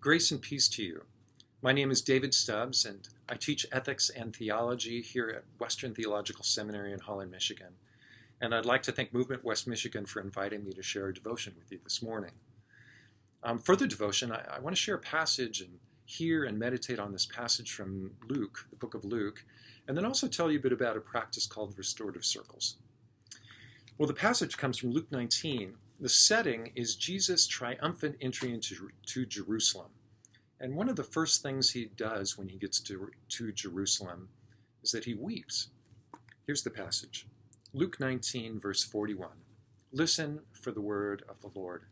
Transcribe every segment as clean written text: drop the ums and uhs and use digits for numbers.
Grace and peace to you. My name is David Stubbs, and I teach ethics and theology here at Western Theological Seminary in Holland, Michigan. And I'd like to thank Movement West Michigan for inviting me to share a devotion with you this morning. For the devotion, I want to share a passage and hear and meditate on this passage from Luke, the book of Luke, and then also tell you a bit about a practice called restorative circles. Well, the passage comes from Luke 19. The setting is Jesus' triumphant entry into Jerusalem. And one of the first things he does when he gets to Jerusalem is that he weeps. Here's the passage. Luke 19, verse 41. Listen for the word of the Lord.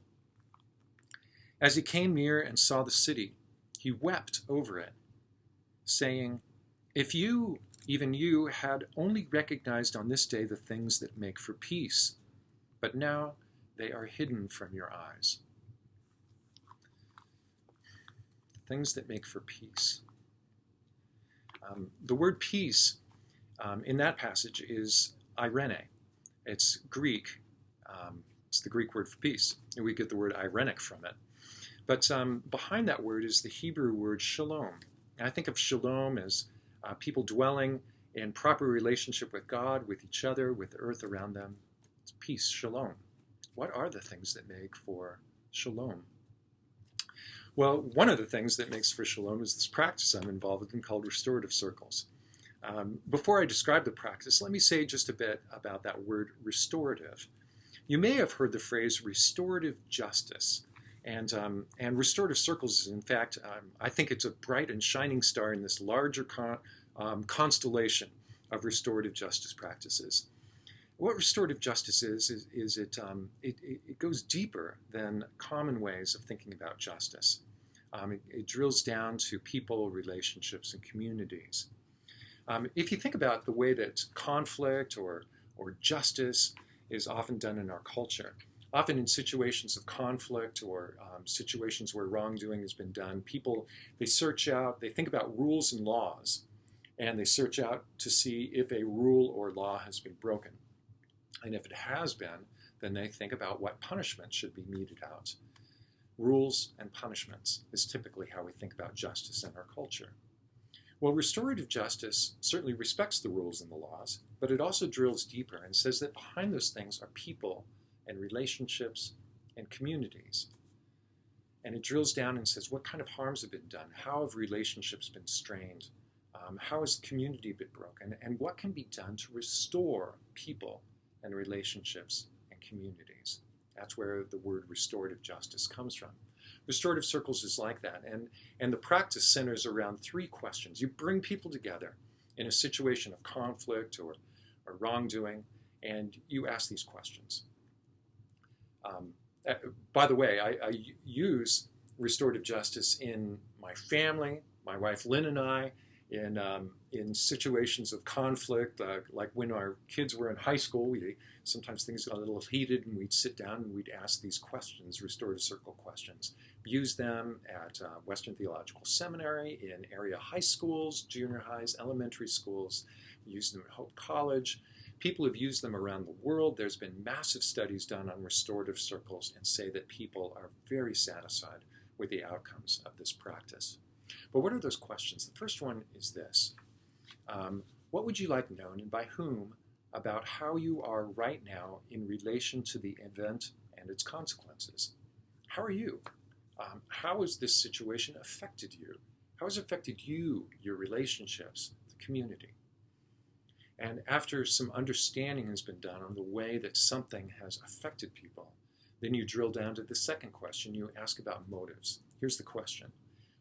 As he came near and saw the city, he wept over it, saying, If you, even you, had only recognized on this day the things that make for peace, but now they are hidden from your eyes. Things that make for peace. The word peace in that passage is irene. It's Greek. It's the Greek word for peace. And we get the word irenic from it. But behind that word is the Hebrew word shalom. And I think of shalom as people dwelling in proper relationship with God, with each other, with the earth around them. It's peace, shalom. What are the things that make for shalom? Well, one of the things that makes for shalom is this practice I'm involved in called restorative circles. Before I describe the practice, let me say just a bit about that word restorative. You may have heard the phrase restorative justice. And restorative circles is, in fact, I think it's a bright and shining star in this larger constellation of restorative justice practices. What restorative justice is it goes deeper than common ways of thinking about justice. It drills down to people, relationships, and communities. If you think about the way that conflict or justice is often done in our culture, often in situations of conflict or situations where wrongdoing has been done, people, they search out, they think about rules and laws, and they search out to see if a rule or law has been broken. And if it has been, then they think about what punishment should be meted out. Rules and punishments is typically how we think about justice in our culture. Well, restorative justice certainly respects the rules and the laws, but it also drills deeper and says that behind those things are people and relationships and communities. And it drills down and says, what kind of harms have been done? How have relationships been strained? How has community been broken? And what can be done to restore people and relationships and communities? That's where the word restorative justice comes from. Restorative circles is like that. And the practice centers around three questions. You bring people together in a situation of conflict or wrongdoing, and you ask these questions. By the way, I use restorative justice in my family, my wife Lynn and I, in situations of conflict, like when our kids were in high school, sometimes things got a little heated, and we'd sit down and we'd ask these questions, restorative circle questions. Use them at Western Theological Seminary, in area high schools, junior highs, elementary schools. Use them at Hope College. People have used them around the world. There's been massive studies done on restorative circles and say that people are very satisfied with the outcomes of this practice. But what are those questions? The first one is this. What would you like known, and by whom, about how you are right now in relation to the event and its consequences? How are you? How has this situation affected you? How has it affected you, your relationships, the community? And after some understanding has been done on the way that something has affected people, then you drill down to the second question. You ask about motives. Here's the question.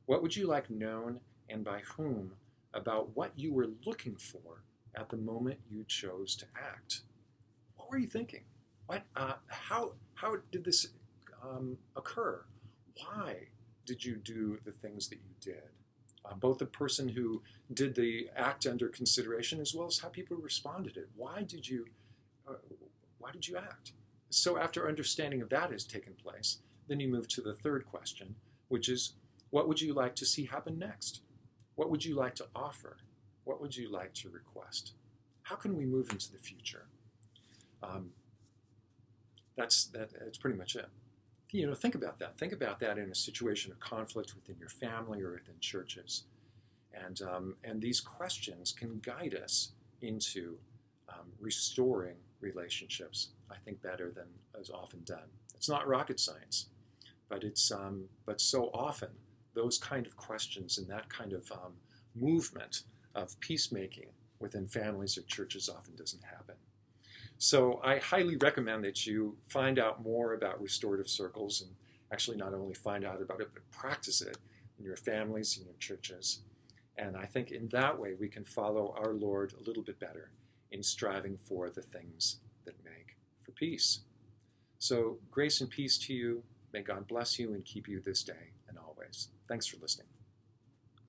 What would you like known, and by whom, about what you were looking for at the moment you chose to act? What were you thinking? How did this occur? Why did you do the things that you did? Both the person who did the act under consideration as well as how people responded to it. Why did you act? So after understanding of that has taken place, then you move to the third question, which is, what would you like to see happen next? What would you like to offer? What would you like to request? How can we move into the future? That's pretty much it. think about that. Think about that in a situation of conflict within your family or within churches. And these questions can guide us into restoring relationships, I think, better than is often done. It's not rocket science, but but so often those kind of questions and that kind of movement of peacemaking within families or churches often doesn't happen. So I highly recommend that you find out more about restorative circles, and actually not only find out about it, but practice it in your families and your churches. And I think in that way we can follow our Lord a little bit better in striving for the things that make for peace. So grace and peace to you. May God bless you and keep you this day and always. Thanks for listening.